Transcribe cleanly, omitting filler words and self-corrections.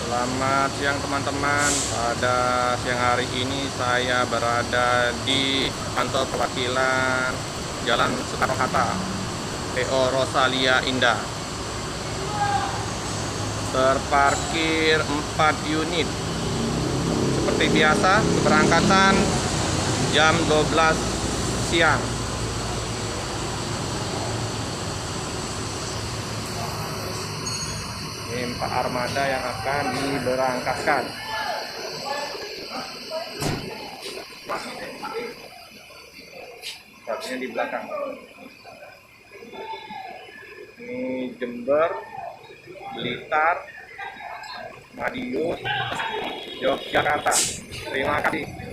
Selamat siang teman-teman. Pada siang hari ini saya berada di kantor perwakilan Jalan Soekarno-Hatta, PO Rosalia Indah. Terparkir 4 unit. Seperti biasa, keberangkatan jam 12 siang. Ini 4 armada yang akan diberangkatkan. Satunya di belakang. Ini Jember, Blitar, Madiun, Yogyakarta. Terima kasih.